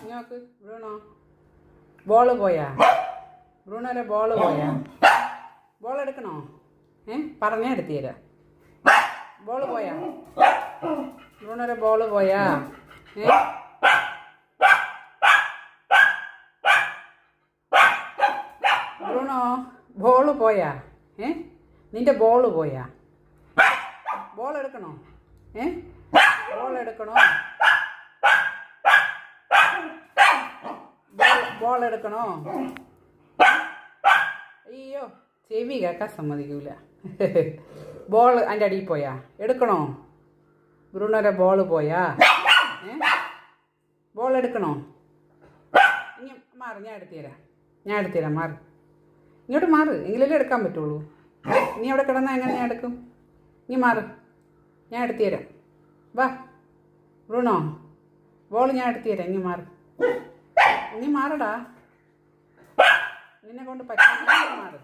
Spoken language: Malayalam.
ഇങ്ങോട്ട് ബ്രൂണോ, ബോള് പോയാ? ബ്രൂണോരെ ബോള് പോയാ? ബോൾ എടുക്കണോ? പറഞ്ഞേ എടുത്തു തരാം. ബോള് പോയാ? ബ്രൂണോരെ ബോള് പോയാ? ബ്രൂണോ, ബോള് പോയാ? നിന്റെ ബോള് പോയാ? ബോൾ എടുക്കണോ? ബോൾ എടുക്കണോ? ബോൾ എടുക്കണോ? അയ്യോ, ചെവി കേൾക്കാൻ സമ്മതിക്കൂല. ബോൾ അതിൻ്റെ അടിയിൽ പോയാ? എടുക്കണോ? ബ്രൂണോരെ ബോള് പോയാ? ബോൾ എടുക്കണോ? ഇനി മാറ്, ഞാൻ എടുത്തു തരാം. മാറ്, ഇങ്ങോട്ട് മാറ്, എങ്കിലല്ലേ എടുക്കാൻ പറ്റുള്ളൂ. നീ അവിടെ കിടന്നാൽ എങ്ങനെ ഞാൻ എടുക്കും? നീ മാറ്, ഞാൻ എടുത്തു തരാം. വാ ബ്രൂണോ, ബോൾ ഞാൻ എടുത്തു തരാം. ഇനി മാറ്, നീ മാറടാ, നിന്നെ കൊണ്ട് പറ്റും. മാറ്.